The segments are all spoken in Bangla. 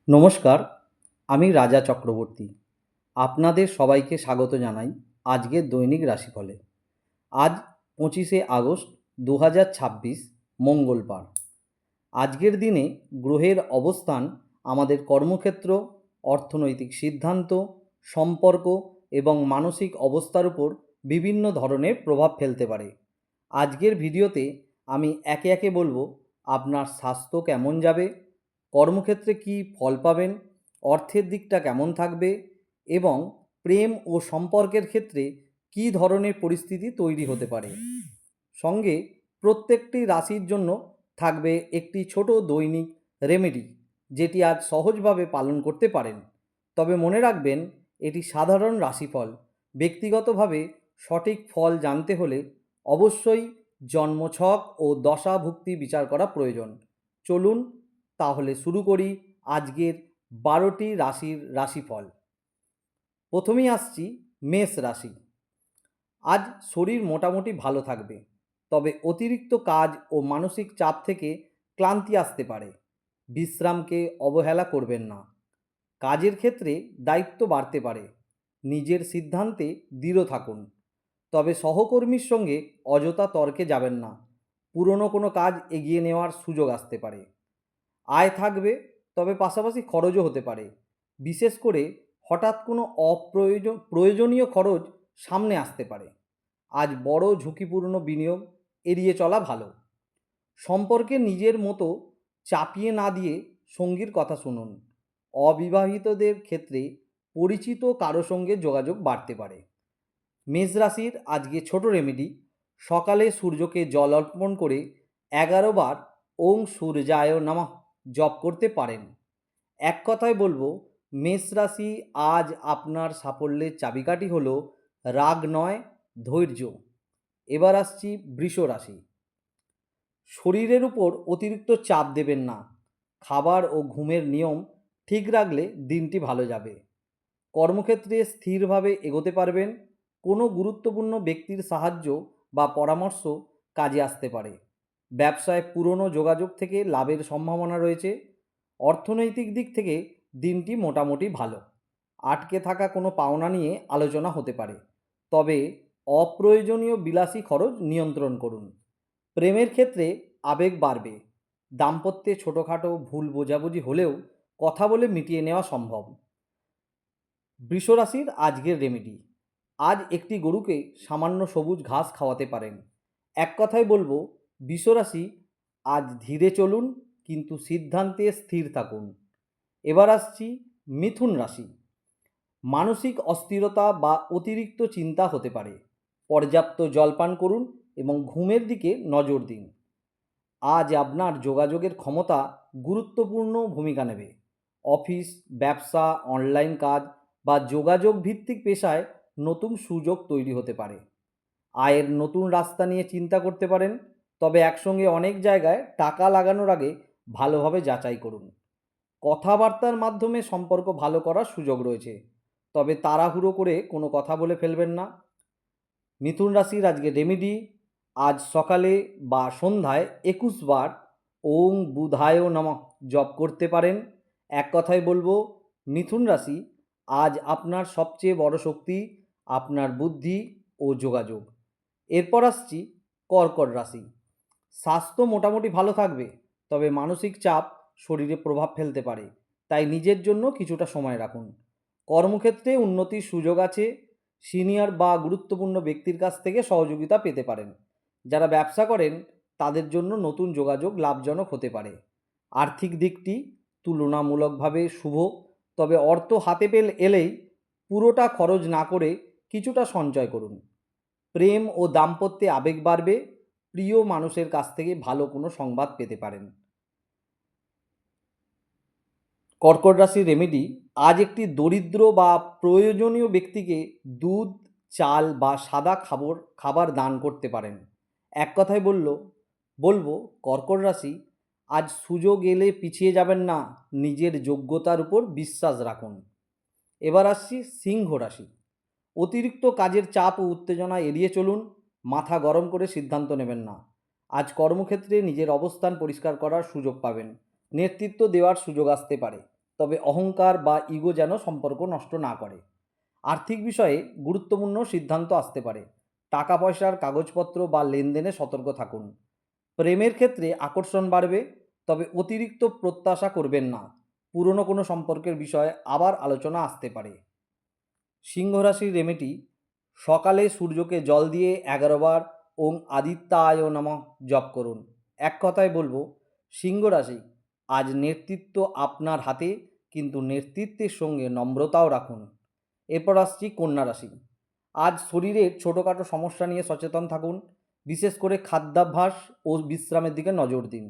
নমস্কার, আমি রাজা চক্রবর্তী। আপনাদের সবাইকে স্বাগত জানাই আজকের দৈনিক রাশিফলে। আজ 25শে আগস্ট 2026 মঙ্গলবার। আজকের দিনে গ্রহের অবস্থান আমাদের কর্মক্ষেত্র, অর্থনৈতিক সিদ্ধান্ত, সম্পর্ক এবং মানসিক অবস্থার উপর বিভিন্ন ধরনের প্রভাব ফেলতে পারে। আজকের ভিডিওতে আমি একে একে বলবো আপনার স্বাস্থ্য কেমন যাবে, কর্মক্ষেত্রে কী ফল পাবেন, অর্থের দিকটা কেমন থাকবে এবং প্রেম ও সম্পর্কের ক্ষেত্রে কী ধরনের পরিস্থিতি তৈরি হতে পারে। সঙ্গে প্রত্যেকটি রাশির জন্য থাকবে একটি ছোট দৈনিক রেমেডি, যেটি আজ সহজভাবে পালন করতে পারেন। তবে মনে রাখবেন, এটি সাধারণ রাশিফল। ব্যক্তিগতভাবে সঠিক ফল জানতে হলে অবশ্যই জন্মছক ও দশাভুক্তি বিচার করা প্রয়োজন। চলুন তাহলে শুরু করি আজকের 12টি রাশির রাশিফল। প্রথমেই আসছি মেষ রাশি। আজ শরীর মোটামুটি ভালো থাকবে, তবে অতিরিক্ত কাজ ও মানসিক চাপ থেকে ক্লান্তি আসতে পারে। বিশ্রামকে অবহেলা করবেন না। কাজের ক্ষেত্রে দায়িত্ব বাড়তে পারে। নিজের সিদ্ধান্তে দৃঢ় থাকুন, তবে সহকর্মীর সঙ্গে অযথা তর্কে যাবেন না। পুরনো কোনো কাজ এগিয়ে নেওয়ার সুযোগ আসতে পারে। আয় থাকবে, তবে পাশাপাশি খরচও হতে পারে। বিশেষ করে হঠাৎ কোনো প্রয়োজনীয় খরচ সামনে আসতে পারে। আজ বড় ঝুঁকিপূর্ণ বিনিয়োগ এড়িয়ে চলা ভালো। সম্পর্কে নিজের মতো চাপিয়ে না দিয়ে সঙ্গীর কথা শুনুন। অবিবাহিতদের ক্ষেত্রে পরিচিত কারো সঙ্গে যোগাযোগ বাড়তে পারে। মেষ রাশির আজকে ছোট রেমেডি: সকালে সূর্যকে জল অর্পণ করে 11 বার ওং সূর্যায় নমঃ জপ করতে পারেন। এক কথায় বলবো, মেষ রাশি আজ আপনার সাফল্যের চাবিকাঠি হলো রাগ নয়, ধৈর্য। এবার আসছি বৃষ রাশি। শরীরের উপর অতিরিক্ত চাপ দেবেন না। খাবার ও ঘুমের নিয়ম ঠিক রাখলে দিনটি ভালো যাবে। কর্মক্ষেত্রে স্থিরভাবে এগোতে পারবেন। কোনো গুরুত্বপূর্ণ ব্যক্তির সাহায্য বা পরামর্শ কাজে আসতে পারে। ব্যবসায় পুরনো যোগাযোগ থেকে লাভের সম্ভাবনা রয়েছে। অর্থনৈতিক দিক থেকে দিনটি মোটামুটি ভালো। আটকে থাকা কোনো পাওনা নিয়ে আলোচনা হতে পারে, তবে অপ্রয়োজনীয় বিলাসী খরচ নিয়ন্ত্রণ করুন। প্রেমের ক্ষেত্রে আবেগ বাড়বে। দাম্পত্যে ছোটোখাটো ভুল বোঝাবুঝি হলেও কথা বলে মিটিয়ে নেওয়া সম্ভব। বৃষরাশির আজকের রেমেডি: আজ একটি গরুকে সামান্য সবুজ ঘাস খাওয়াতে পারেন। এক কথায় বলবো, বৃষরাশি আজ ধীরে চলুন, কিন্তু সিদ্ধান্তে স্থির থাকুন। এবার আসছি মিথুন রাশি। মানসিক অস্থিরতা বা অতিরিক্ত চিন্তা হতে পারে। পর্যাপ্ত জলপান করুন এবং ঘুমের দিকে নজর দিন। আজ আপনার যোগাযোগের ক্ষমতা গুরুত্বপূর্ণ ভূমিকা নেবে। অফিস, ব্যবসা, অনলাইন কাজ বা যোগাযোগ ভিত্তিক পেশায় নতুন সুযোগ তৈরি হতে পারে। আয়ের নতুন রাস্তা নিয়ে চিন্তা করতে পারেন, তবে একসঙ্গে অনেক জায়গায় টাকা লাগানোর আগে ভালোভাবে যাচাই করুন। কথাবার্তার মাধ্যমে সম্পর্ক ভালো করার সুযোগ রয়েছে, তবে তাড়াহুড়ো করে কোনো কথা বলে ফেলবেন না। মিথুন রাশির আজকে রেমেডি: আজ সকালে বা সন্ধ্যায় 21 বার ওং বুধায় নমঃ জপ করতে পারেন। এক কথায় বলবো, মিথুন রাশি আজ আপনার সবচেয়ে বড় শক্তি আপনার বুদ্ধি ও যোগাযোগ। এরপর আসছি কর্কট রাশি। স্বাস্থ্য মোটামুটি ভালো থাকবে, তবে মানসিক চাপ শরীরে প্রভাব ফেলতে পারে, তাই নিজের জন্য কিছুটা সময় রাখুন। কর্মক্ষেত্রে উন্নতির সুযোগ আছে। সিনিয়র বা গুরুত্বপূর্ণ ব্যক্তির কাছ থেকে সহযোগিতা পেতে পারেন। যারা ব্যবসা করেন তাদের জন্য নতুন যোগাযোগ লাভজনক হতে পারে। আর্থিক দিকটি তুলনামূলকভাবে শুভ, তবে অর্থ হাতে এলেই পুরোটা খরচ না করে কিছুটা সঞ্চয় করুন। প্রেম ও দাম্পত্যে আবেগ বাড়বে। প্রিয় মানুষের কাছ থেকে ভালো কোনো সংবাদ পেতে পারেন। কর্কট রাশির রেমেডি: আজ একটি দরিদ্র বা প্রয়োজনীয় ব্যক্তিকে দুধ, চাল বা সাদা খাবার দান করতে পারেন। এক কথায় বলবো, কর্কট রাশি আজ সুযোগ এলে পিছিয়ে যাবেন না। নিজের যোগ্যতার উপর বিশ্বাস রাখুন। এবার আসছি সিংহ রাশি। অতিরিক্ত কাজের চাপ ও উত্তেজনা এড়িয়ে চলুন। মাথা গরম করে সিদ্ধান্ত নেবেন না। আজ কর্মক্ষেত্রে নিজের অবস্থান পরিষ্কার করার সুযোগ পাবেন। নেতৃত্ব দেওয়ার সুযোগ আসতে পারে। তবে অহংকার বা ইগো যেন সম্পর্ক নষ্ট না করে। আর্থিক বিষয়ে গুরুত্বপূর্ণ সিদ্ধান্ত আসতে পারে। টাকা পয়সার কাগজপত্র বা লেনদেনে সতর্ক থাকুন। প্রেমের ক্ষেত্রে আকর্ষণ বাড়বে, তবে অতিরিক্ত প্রত্যাশা করবেন না। পুরনো কোনো সম্পর্কের বিষয়ে আবার আলোচনা আসতে পারে। সিংহ রাশির রেমেডি: সকালে সূর্যকে জল দিয়ে 11 বার ওং আদিত্যায় নমঃ জপ করুন। এক কথায় বলবো, সিংহ রাশি, আজ নেতৃত্ব আপনার হাতে, কিন্তু নেতৃত্বের সঙ্গে নম্রতাও রাখুন। এরপর আসছি কন্যা রাশি। আজ শরীরের ছোটোখাটো সমস্যা নিয়ে সচেতন থাকুন, বিশেষ করে খাদ্যাভ্যাস ও বিশ্রামের দিকে নজর দিন।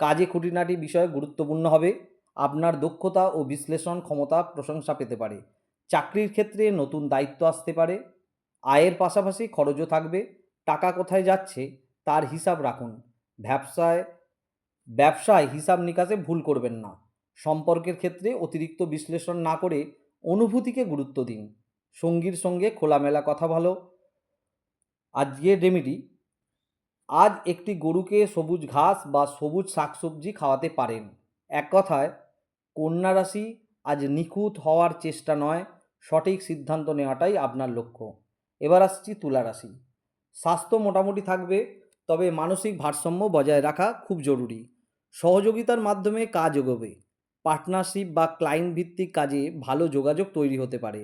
কাজে খুঁটিনাটি বিষয় গুরুত্বপূর্ণ হবে। আপনার দক্ষতা ও বিশ্লেষণ ক্ষমতা প্রশংসা পেতে পারে। চাকরির ক্ষেত্রে নতুন দায়িত্ব আসতে পারে। আয়ের পাশাপাশি খরচও থাকবে। টাকা কোথায় যাচ্ছে তার হিসাব রাখুন। ব্যবসায় ব্যবসায় হিসাব নিকাশে ভুল করবেন না। সম্পর্কের ক্ষেত্রে অতিরিক্ত বিশ্লেষণ না করে অনুভূতিকে গুরুত্ব দিন। সঙ্গীর সঙ্গে খোলামেলা কথা ভালো। আজকের রেমেডি: আজ একটি গরুকে সবুজ ঘাস বা সবুজ শাকসবজি খাওয়াতে পারেন। এক কথায়, কন্যা রাশি, আজ নিখুঁত হওয়ার চেষ্টা নয়, সঠিক সিদ্ধান্ত নেওয়াটাই আপনার লক্ষ্য। এবার আসছি তুলা রাশি। স্বাস্থ্য মোটামুটি থাকবে, তবে মানসিক ভারসাম্য বজায় রাখা খুব জরুরি। সহযোগিতার মাধ্যমে কাজ এগোবে। পার্টনারশিপ বা ক্লায়েন্ট ভিত্তিক কাজে ভালো যোগাযোগ তৈরি হতে পারে।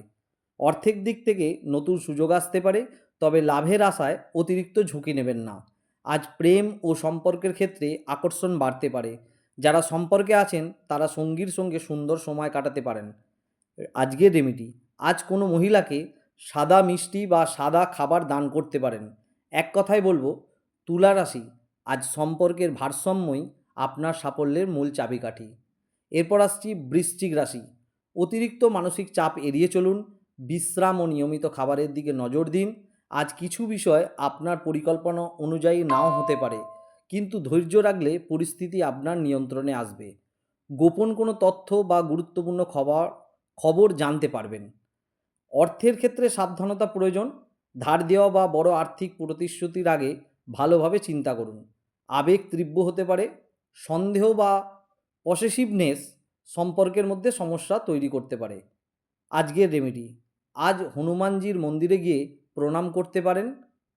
অর্থের দিক থেকে নতুন সুযোগ আসতে পারে, তবে লাভের আশায় অতিরিক্ত ঝুঁকি নেবেন না। আজ প্রেম ও সম্পর্কের ক্ষেত্রে আকর্ষণ বাড়তে পারে। যারা সম্পর্কে আছেন তারা সঙ্গীর সঙ্গে সুন্দর সময় কাটাতে পারেন। আজকের রেমেডি: আজ কোনো মহিলাকে সাদা মিষ্টি বা সাদা খাবার দান করতে পারেন। এক কথায় বলবো, তুলা রাশি, আজ সম্পর্কের ভারসাম্যই আপনার সাফল্যের মূল চাবিকাঠি। এরপর আসছি বৃশ্চিক রাশি। অতিরিক্ত মানসিক চাপ এড়িয়ে চলুন। বিশ্রাম ও নিয়মিত খাবারের দিকে নজর দিন। আজ কিছু বিষয় আপনার পরিকল্পনা অনুযায়ী নাও হতে পারে, কিন্তু ধৈর্য রাখলে পরিস্থিতি আপনার নিয়ন্ত্রণে আসবে। গোপন কোনো তথ্য বা গুরুত্বপূর্ণ খবর জানতে পারবেন। অর্থের ক্ষেত্রে সাবধানতা প্রয়োজন। ধার দেওয়া বা বড় আর্থিক প্রতিশ্রুতির আগে ভালোভাবে চিন্তা করুন। আবেগ তীব্র হতে পারে। সন্দেহ বা পসেসিভনেস সম্পর্কের মধ্যে সমস্যা তৈরি করতে পারে। আজকের রেমেডি: আজ হনুমানজির মন্দিরে গিয়ে প্রণাম করতে পারেন,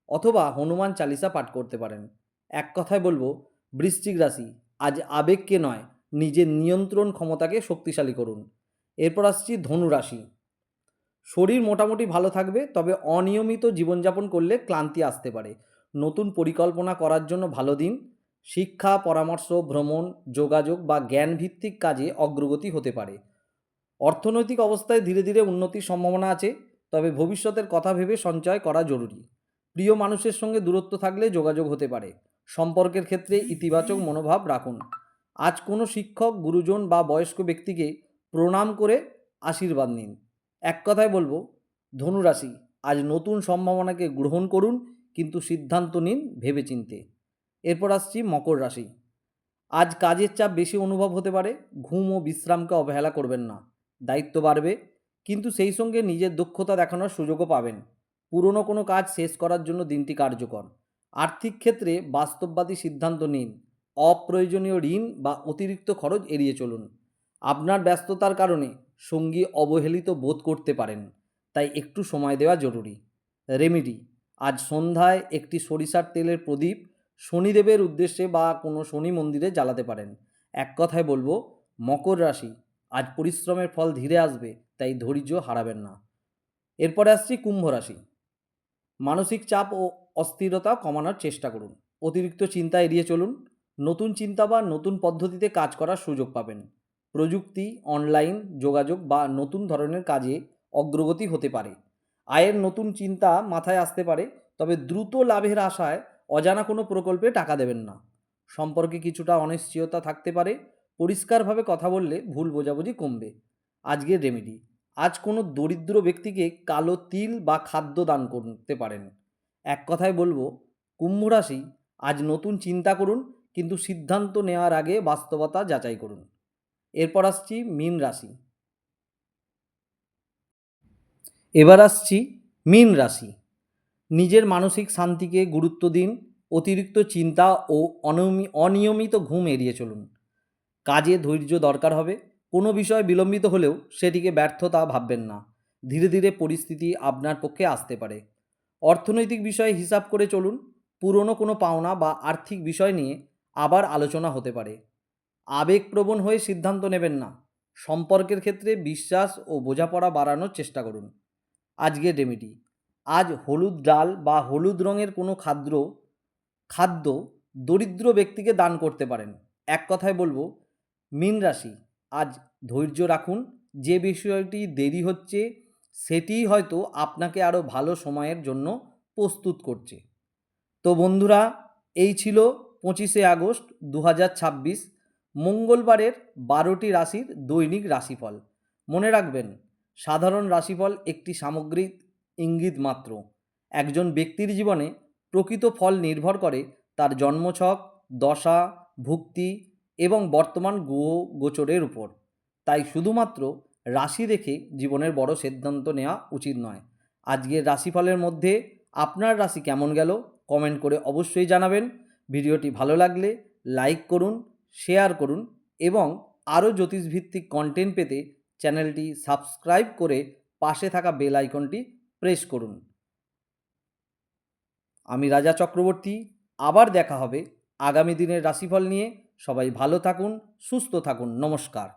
অথবা হনুমান চালিসা পাঠ করতে পারেন। এক কথায় বলবো, বৃশ্চিক রাশি, আজ আবেগকে নয়, নিজের নিয়ন্ত্রণ ক্ষমতাকে শক্তিশালী করুন। এরপর আসছি ধনু রাশি। শরীর মোটামুটি ভালো থাকবে, তবে অনিয়মিত জীবনযাপন করলে ক্লান্তি আসতে পারে। নতুন পরিকল্পনা করার জন্য ভালো দিন। শিক্ষা, পরামর্শ, ভ্রমণ, যোগাযোগ বা জ্ঞানভিত্তিক কাজে অগ্রগতি হতে পারে। অর্থনৈতিক অবস্থায় ধীরে ধীরে উন্নতির সম্ভাবনা আছে, তবে ভবিষ্যতের কথা ভেবে সঞ্চয় করা জরুরি। প্রিয় মানুষের সঙ্গে দূরত্ব থাকলে যোগাযোগ হতে পারে। সম্পর্কের ক্ষেত্রে ইতিবাচক মনোভাব রাখুন। আজ কোনো শিক্ষক, গুরুজন বা বয়স্ক ব্যক্তিকে প্রণাম করে আশীর্বাদ নিন। এক কথায় বলবো, ধনুরাশি, আজ নতুন সম্ভাবনাকে গ্রহণ করুন, কিন্তু সিদ্ধান্ত নিন ভেবেচিন্তে। এরপর আসছি মকর রাশি। আজ কাজের চাপ বেশি অনুভব হতে পারে। ঘুম ও বিশ্রামকে অবহেলা করবেন না। দায়িত্ব বাড়বে, কিন্তু সেই সঙ্গে নিজের দক্ষতা দেখানোর সুযোগও পাবেন। পুরনো কোনো কাজ শেষ করার জন্য দিনটি কার্যকর। আর্থিক ক্ষেত্রে বাস্তববাদী সিদ্ধান্ত নিন। অপ্রয়োজনীয় ঋণ বা অতিরিক্ত খরচ এড়িয়ে চলুন। আপনার ব্যস্ততার কারণে সঙ্গী অবহেলিত বোধ করতে পারেন, তাই একটু সময় দেওয়া জরুরি। রেমেডি: আজ সন্ধ্যায় একটি সরিষার তেলের প্রদীপ শনিদেবের উদ্দেশ্যে বা কোনো শনি মন্দিরে জ্বালাতে পারেন। এক কথায় বলবো, মকর রাশি, আজ পরিশ্রমের ফল ধীরে আসবে, তাই ধৈর্য হারাবেন না। এরপরে আসছি কুম্ভ রাশি। মানসিক চাপ ও অস্থিরতা কমানোর চেষ্টা করুন। অতিরিক্ত চিন্তা এড়িয়ে চলুন। নতুন চিন্তা বা নতুন পদ্ধতিতে কাজ করার সুযোগ পাবেন। প্রযুক্তি, অনলাইন যোগাযোগ বা নতুন ধরনের কাজে অগ্রগতি হতে পারে। আয়ের নতুন চিন্তা মাথায় আসতে পারে, তবে দ্রুত লাভের আশায় অজানা কোনো প্রকল্পে টাকা দেবেন না। সম্পর্কে কিছুটা অনিশ্চয়তা থাকতে পারে। পরিষ্কারভাবে কথা বললে ভুল বোঝাবুঝি কমবে। আজকের রেমেডি: আজ কোনো দরিদ্র ব্যক্তিকে কালো তিল বা খাদ্য দান করতে পারেন। এক কথায় বলবো, কুম্ভ রাশি, আজ নতুন চিন্তা করুন, কিন্তু সিদ্ধান্ত নেওয়ার আগে বাস্তবতা যাচাই করুন। এরপর আসছি মীন রাশি। এবার আসছি মীন রাশি। নিজের মানসিক শান্তিকে গুরুত্ব দিন। অতিরিক্ত চিন্তা ও অনিয়মিত ঘুম এড়িয়ে চলুন। কাজে ধৈর্য দরকার হবে। কোনো বিষয় বিলম্বিত হলেও সেটিকে ব্যর্থতা ভাববেন না। ধীরে ধীরে পরিস্থিতি আপনার পক্ষে আসতে পারে। অর্থনৈতিক বিষয়ে হিসাব করে চলুন। পুরনো কোনো পাওনা বা আর্থিক বিষয় নিয়ে আবার আলোচনা হতে পারে। আবেগপ্রবণ হয়ে সিদ্ধান্ত নেবেন না। সম্পর্কের ক্ষেত্রে বিশ্বাস ও বোঝাপড়া বাড়ানোর চেষ্টা করুন। আজকের রেমেডি: আজ হলুদ ডাল বা হলুদ রঙের কোনো খাদ্য দরিদ্র ব্যক্তিকে দান করতে পারেন। এক কথায় বলবো, মীন রাশি, আজ ধৈর্য রাখুন। যে বিষয়টি দেরি হচ্ছে সেটিই হয়তো আপনাকে আরও ভালো সময়ের জন্য প্রস্তুত করছে। তো বন্ধুরা, এই ছিল 25শে আগস্ট 2026 মঙ্গলবারের 12টি রাশির দৈনিক রাশিফল। মনে রাখবেন, সাধারণ রাশিফল একটি সামগ্রিক ইঙ্গিত মাত্র। একজন ব্যক্তির জীবনে প্রকৃত ফল নির্ভর করে তার জন্মছক, দশা, ভুক্তি এবং বর্তমান গ্রহ গোচরের উপর। তাই শুধুমাত্র রাশি দেখে জীবনের বড় সিদ্ধান্ত নেওয়া উচিত নয়। আজকের রাশিফলের মধ্যে আপনার রাশি কেমন গেল কমেন্ট করে অবশ্যই জানাবেন। ভিডিওটি ভালো লাগলে লাইক করুন, শেয়ার করুন এবং আরও জ্যোতিষভিত্তিক কন্টেন্ট পেতে চ্যানেলটি সাবস্ক্রাইব করে পাশে থাকা বেল আইকনটি প্রেস করুন। আমি রাজা চক্রবর্তী। আবার দেখা হবে আগামী দিনের রাশিফল নিয়ে। সবাই ভালো থাকুন, সুস্থ থাকুন। নমস্কার।